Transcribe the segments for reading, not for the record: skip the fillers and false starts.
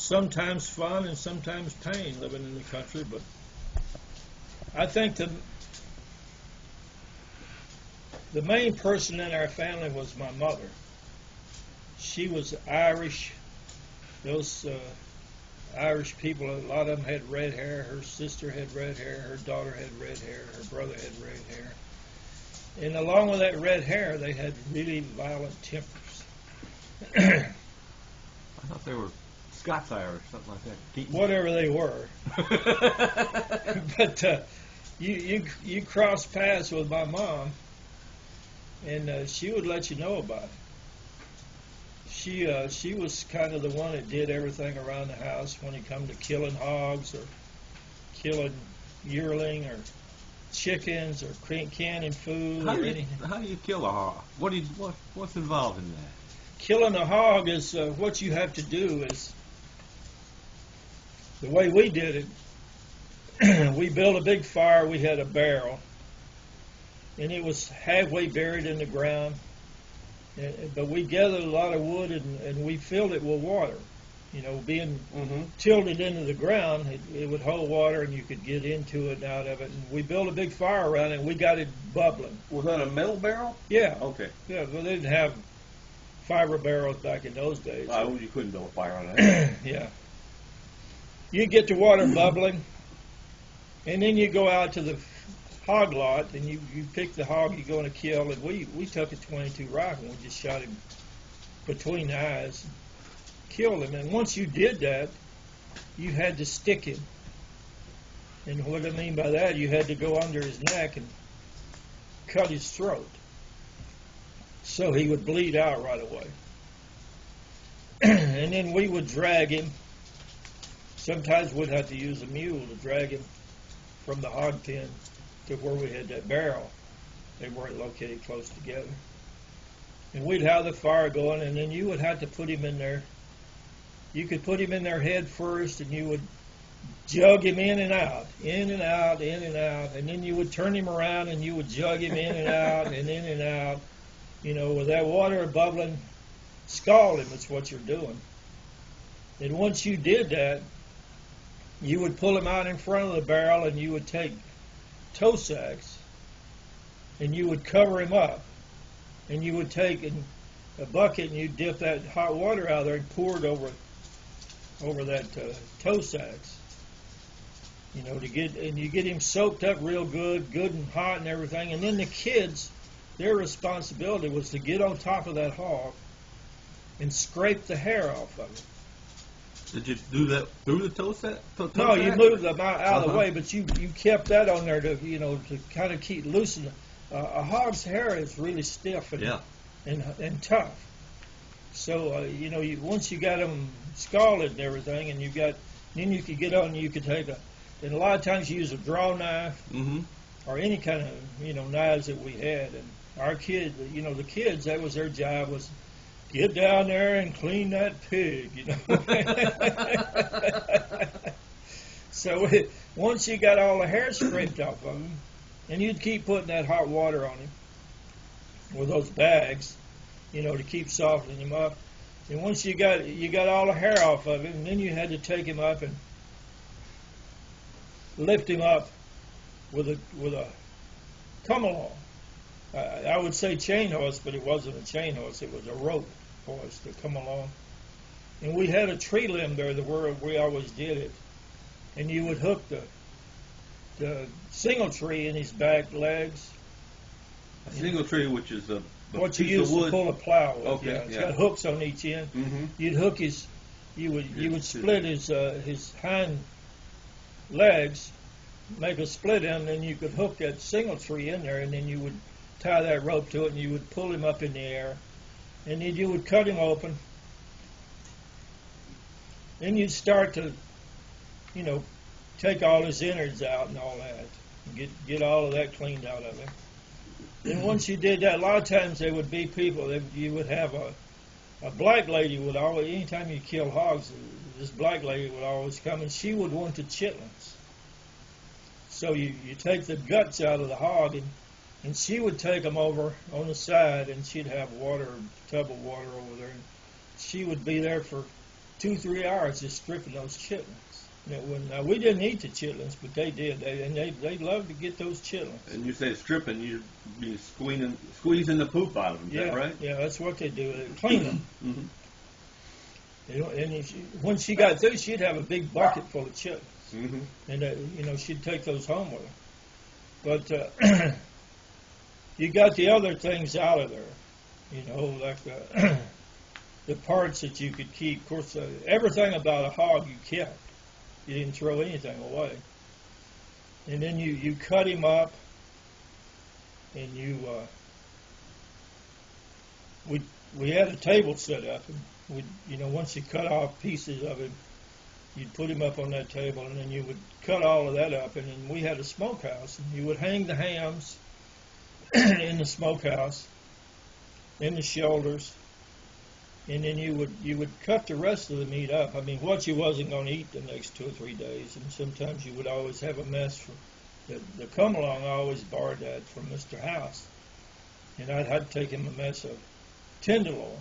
sometimes fun and sometimes pain living in the country. But I think the main person in our family was my mother. She was Irish. Those Irish people, a lot of them had red hair. Her sister had red hair. Her daughter had red hair. Her brother had red hair. And along with that red hair, they had really violent tempers. I thought they were Scots-Irish, something like that. Whatever they were. But you cross paths with my mom, and she would let you know about it. She was kind of the one that did everything around the house when it come to killing hogs or killing yearling or chickens or canning food or anything. How do you kill a hog? What's involved in that? Killing a hog is what you have to do is the way we did it. We built a big fire. We had a barrel, and it was halfway buried in the ground. But we gathered a lot of wood and we filled it with water. You know, being tilted into the ground, it would hold water and you could get into it and out of it. And we built a big fire around it and we got it bubbling. Was that a metal barrel? Yeah. Okay. Yeah, well, they didn't have fiber barrels back in those days. You couldn't build a fire on that. Yeah. You get the water bubbling, and then you go out to the hog lot, and you pick the hog you're going to kill. And we took a .22 rifle and we just shot him between the eyes, killed him. And once you did that, you had to stick him. And what I mean by that, you had to go under his neck and cut his throat, so he would bleed out right away. And then we would drag him. Sometimes we'd have to use a mule to drag him from the hog pen to where we had that barrel. They weren't located close together. And we'd have the fire going, and then you would have to put him in there. You could put him in there head first, and you would jug him in and out, in and out, in and out, and then you would turn him around and you would jug him in and out and in and out. You know, with that water bubbling, scald him, it's what you're doing. And once you did that, you would pull him out in front of the barrel and you would take tow sacks and you would cover him up. And you would take a bucket and you'd dip that hot water out there and pour it over that tow sacks. You know, you get him soaked up real good and hot and everything. And then the kids, their responsibility was to get on top of that hog and scrape the hair off of it. Did you do that through the tow sack? No, you moved them out of the way, but you kept that on there to kind of keep loosen. A hog's hair is really stiff and tough. So once you got them scalded and everything, and then you could get on. You could take and a lot of times you use a draw knife or any kind of knives that we had. And our kids, the kids, that was their job, was get down there and clean that pig, So once you got all the hair scraped off of him, and you'd keep putting that hot water on him with those bags, to keep softening him up. And once you got all the hair off of him, then you had to take him up and lift him up with a come along. I would say chain horse, but it wasn't a chain horse. It was a rope horse to come along. And we had a tree limb there where we always did it. And you would hook the single tree in his back legs. A single tree, which is what you use to pull a plow with. Okay, It's got hooks on each end. You'd hook you would split his hind legs, make a split in, and then you could hook that single tree in there, and then you would tie that rope to it, and you would pull him up in the air, and then you would cut him open. Then you'd start to, take all his innards out and all that, and get all of that cleaned out of him. Then once you did that, a lot of times there would be people, you would have a black lady would always, anytime you kill hogs, this black lady would always come, and she would want the chit'lins. So you take the guts out of the hog, and she would take them over on the side, and she'd have a tub of water over there. And she would be there for 2-3 hours just stripping those chitlins. Now we didn't eat the chitlins, but they did. They loved to get those chitlins. And you say stripping, you'd be squeezing the poop out of them, is Yeah, that right? yeah, that's what they do. They clean them. Mm-hmm. And when she got through, she'd have a big bucket full of chitlins. Mm-hmm. And she'd take those home with her. But you got the other things out of there, like the parts that you could keep. Of course, everything about a hog you kept. You didn't throw anything away. And then you cut him up, and we had a table set up, and once you cut off pieces of him, you'd put him up on that table, and then you would cut all of that up, and then we had a smokehouse, and you would hang the hams in the smokehouse, in the shoulders, and then you would cut the rest of the meat up. I mean, what you wasn't going to eat the next 2 or 3 days, and sometimes you would always have a mess from the come along. I always borrowed that from Mr. House, and I'd take him a mess of tenderloin.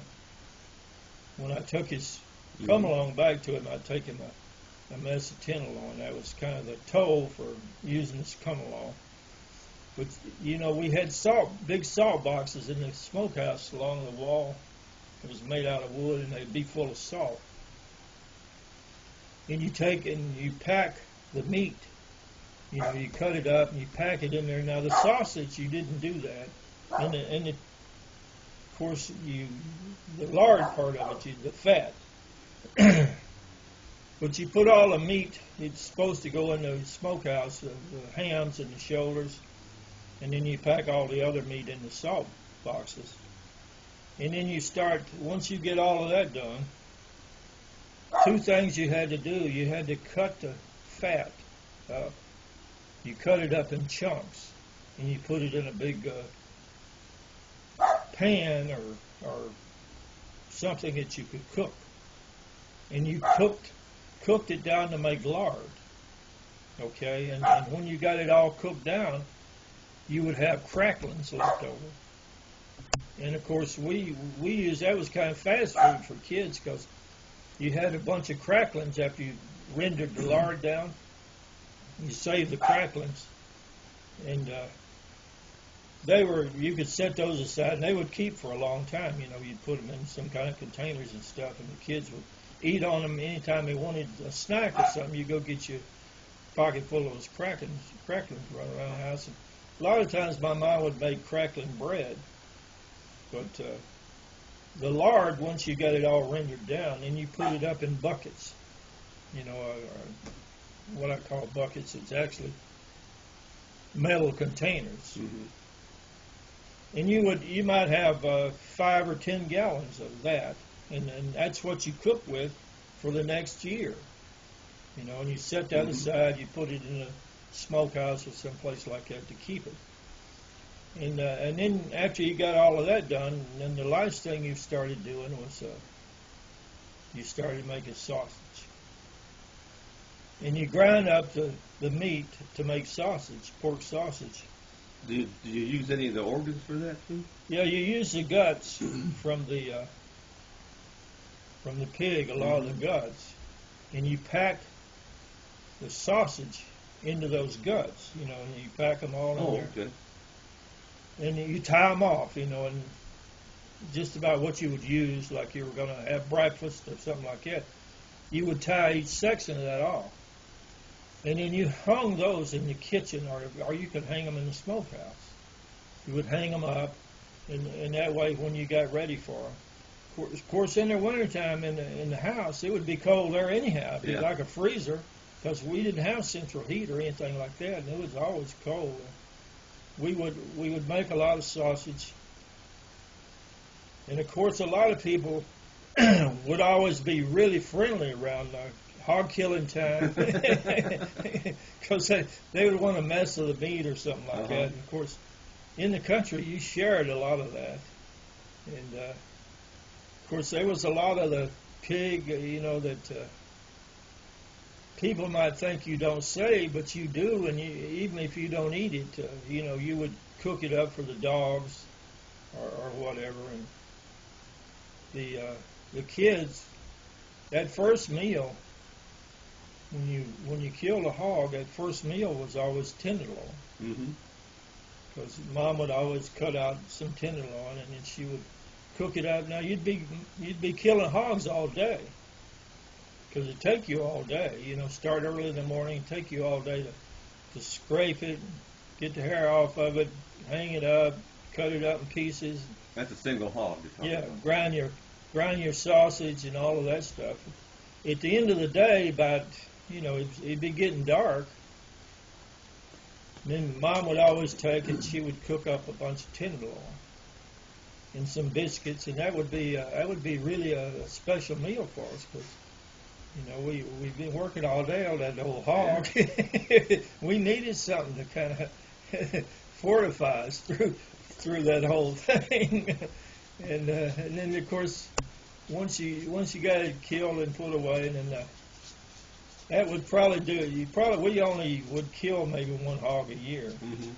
When I took his come along back to him, I'd take him a mess of tenderloin. That was kind of the toll for using this come along. But we had big salt boxes in the smokehouse along the wall. It was made out of wood, and they'd be full of salt. And you take and you pack the meat. You cut it up and you pack it in there. Now the sausage, you didn't do that. And of course, the lard part of it, the fat. But you put all the meat. It's supposed to go in the smokehouse, the hams and the shoulders, and then you pack all the other meat in the salt boxes. And then you start, once you get all of that done, 2 things you had to do. You had to cut the fat up. You cut it up in chunks, and you put it in a big pan or something that you could cook. And you cooked it down to make lard. Okay? And when you got it all cooked down, you would have cracklings left over. And of course, we used, that was kind of fast food for kids, because you had a bunch of cracklings after you rendered the lard down. You saved the cracklings, and you could set those aside, and they would keep for a long time. You'd put them in some kind of containers and stuff, and the kids would eat on them anytime they wanted a snack or something. You go get your pocket full of those cracklings, run around the house. And a lot of times my mom would make crackling bread. But the lard, once you got it all rendered down, then you put it up in buckets. What I call buckets. It's actually metal containers. Mm-hmm. And you might have 5 or 10 gallons of that, and that's what you cook with for the next year. And you set that aside. You put it in a smokehouse or someplace like that to keep it. And then after you got all of that done, then the last thing you started doing was you started making sausage. And you grind up the meat to make sausage, pork sausage. Do you use any of the organs for that too? Yeah, you use the guts from the pig, a lot of the guts, and you pack the sausage into those guts. And you pack them all in there. Okay. And you tie them off, and just about what you would use, like you were going to have breakfast or something like that. You would tie each section of that off. And then you hung those in the kitchen, or you could hang them in the smokehouse. You would hang them up, and that way when you got ready for them. Of course, in the wintertime in the house, it would be cold there anyhow. It'd be like a freezer, because we didn't have central heat or anything like that, and it was always cold. We would make a lot of sausage, and of course a lot of people would always be really friendly around hog killing time, because they would want a mess of the meat or something like that. And of course, in the country you shared a lot of that, and of course there was a lot of the pig, that people might think you don't say, but you do, and even if you don't eat it, you would cook it up for the dogs or whatever. And the kids, that first meal, when you killed a hog, that first meal was always tenderloin. Mm-hmm. Because Mom would always cut out some tenderloin, and then she would cook it up. Now you'd be killing hogs all day, because it'd take you all day. You know, start early in the morning, take you all day to scrape it, get the hair off of it, hang it up, cut it up in pieces. That's a single hog you're talking about. Grind your sausage and all of that stuff. At the end of the day, it'd be getting dark. And then Mom would always take it. She would cook up a bunch of tenderloin and some biscuits, and that would be really a special meal for us, because we've been working all day on that old hog. Yeah. We needed something to kind of fortify us through that whole thing. And then of course, once you got it killed and put away, and then that would probably do it. We only would kill maybe one hog a year, Mm-hmm.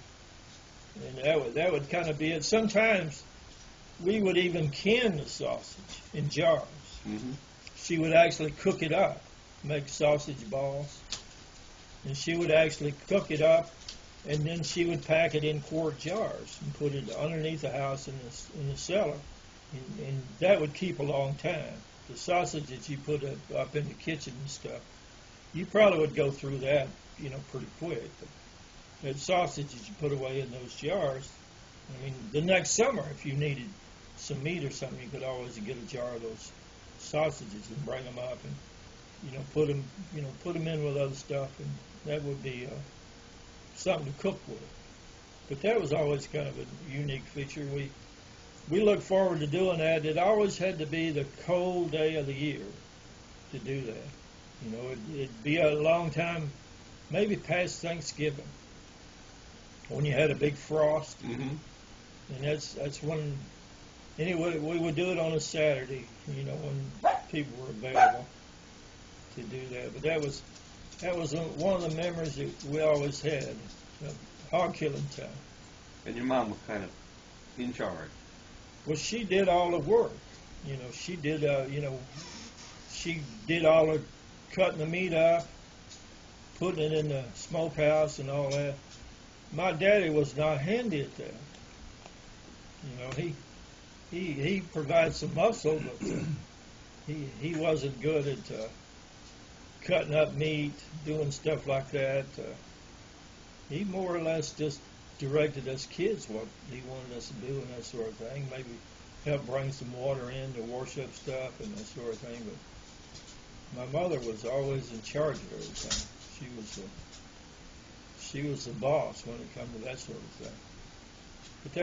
and that would kind of be it. Sometimes we would even can the sausage in jars. Mm-hmm. She would actually cook it up, make sausage balls, and she would actually cook it up, and then she would pack it in quart jars and put it underneath the house in the cellar, and that would keep a long time. The sausage that you put up in the kitchen and stuff, you probably would go through that, pretty quick. But that sausage that you put away in those jars, I mean, the next summer, if you needed some meat or something, you could always get a jar of those sausages and bring them up and, put them in with other stuff, and that would be something to cook with. But that was always kind of a unique feature. We look forward to doing that. It always had to be the cold day of the year to do that. It'd be a long time, maybe past Thanksgiving, when you had a big frost. Mm-hmm. And that's when, anyway, we would do it on a Saturday, when people were available to do that. But that was one of the memories that we always had, hog killing time. And your mom was kind of in charge. Well, she did all the work. She did all the cutting the meat up, putting it in the smokehouse and all that. My daddy was not handy at that. He provided some muscle, but he wasn't good at cutting up meat, doing stuff like that. He more or less just directed us kids what he wanted us to do and that sort of thing. Maybe help bring some water in to wash up stuff and that sort of thing. But my mother was always in charge of everything. She was the boss when it came to that sort of thing.